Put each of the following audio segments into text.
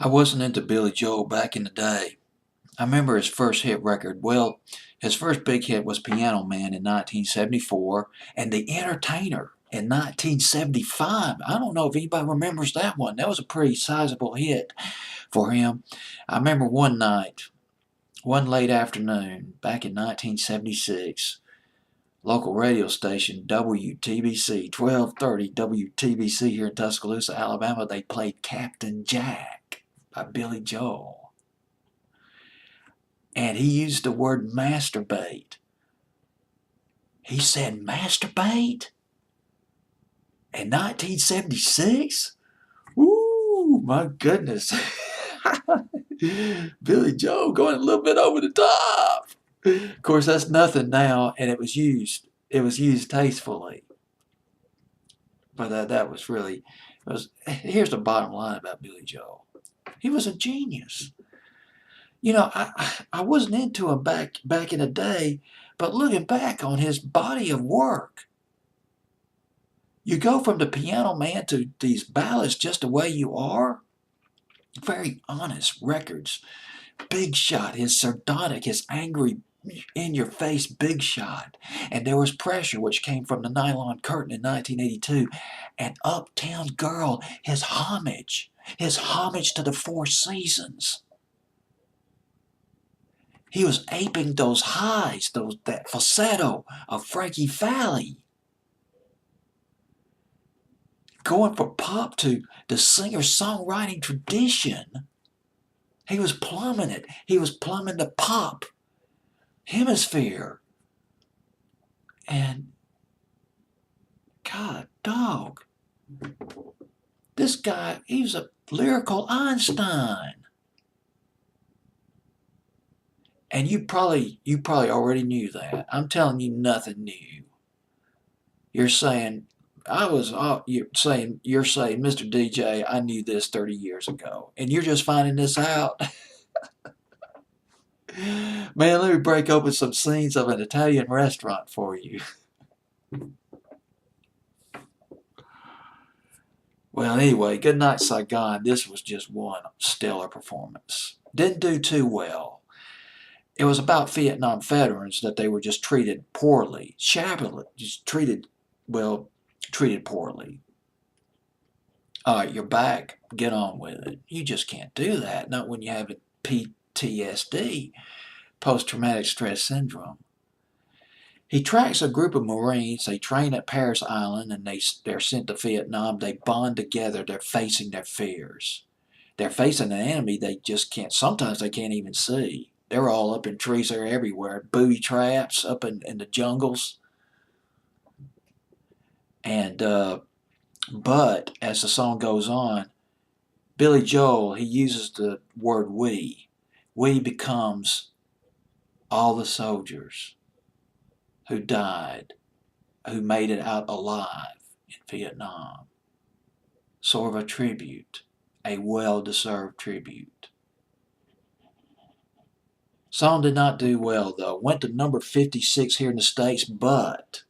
I wasn't into Billy Joel back in the day. I remember his first hit record. Well, his first big hit was Piano Man in 1974 and The Entertainer in 1975. I don't know if anybody remembers that one. That was a pretty sizable hit for him. I remember one night, one late afternoon, back in 1976, local radio station WTBC, 1230 WTBC here in Tuscaloosa, Alabama, they played Captain Jack by Billy Joel. And he used the word masturbate. He said masturbate? In 1976? Ooh, my goodness. Billy Joel going a little bit over the top. Of course, that's nothing now, and it was used. It was used tastefully. But that was really, here's the bottom line about Billy Joel. He was a genius. You know, I wasn't into him back in the day, but looking back on his body of work, you go from the Piano Man to these ballads, Just the Way You Are, very honest records. Big Shot, his sardonic, his angry, in your face Big Shot. And There Was Pressure, which came from the Nylon Curtain in 1982. And Uptown Girl, his homage to the Four Seasons. He was aping those highs, that falsetto of Frankie Valli. Going from pop to the singer-songwriting tradition. He was plumbing it. He was plumbing the pop hemisphere. And, God, dog, this guy, he was a lyrical Einstein. And you probably already knew that. I'm telling you nothing new. You're saying, you're saying, Mr. DJ, I knew this 30 years ago. And you're just finding this out. Man, let me break open some scenes of an Italian restaurant for you. Well, anyway, Goodnight, Saigon. This was just one stellar performance. Didn't do too well. It was about Vietnam veterans that they were just treated poorly, shabbily, just treated poorly. All right, you're back. Get on with it. You just can't do that. Not when you have PTSD, post-traumatic stress syndrome. He tracks a group of Marines. They train at Paris Island, and they're sent to Vietnam. They bond together. They're facing their fears. They're facing an enemy they just can't. Sometimes they can't even see. They're all up in trees. They're everywhere. Booby traps up in the jungles. And but as the song goes on, Billy Joel, he uses the word we. We becomes all the soldiers who died, who made it out alive in Vietnam. Sort of a tribute, a well-deserved tribute. Song did not do well, though. Went to number 56 here in the States, but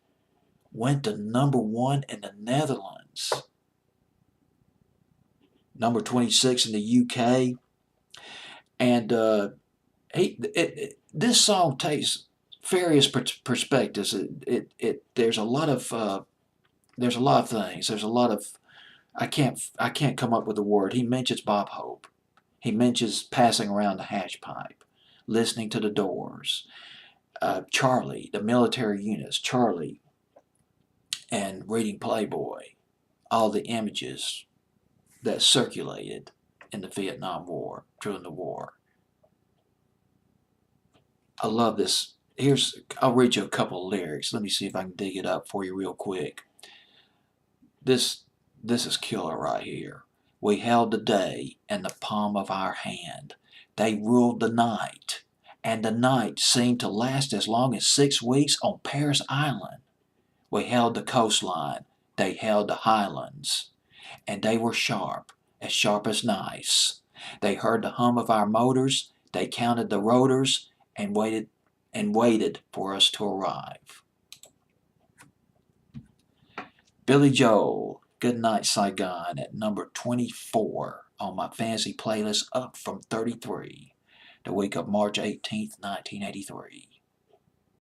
went to number 1 in the Netherlands. Number 26 in the UK. And this song takes various perspectives. There's a lot of things. There's a lot of I can't come up with a word. He mentions Bob Hope. He mentions passing around the hash pipe, listening to the Doors, Charlie, the military units, Charlie, and reading Playboy, all the images that circulated in the Vietnam War, during the war. I love this. I'll read you a couple of lyrics. Let me see if I can dig it up for you real quick. This is killer right here. We held the day in the palm of our hand. They ruled the night, and the night seemed to last as long as 6 weeks on Paris Island. We held the coastline. They held the highlands, and they were sharp as knives. They heard the hum of our motors. They counted the rotors and waited for us to arrive. Billy Joel, Goodnight, Saigon at number 24 on my fantasy playlist up from 33, the week of March 18th, 1983.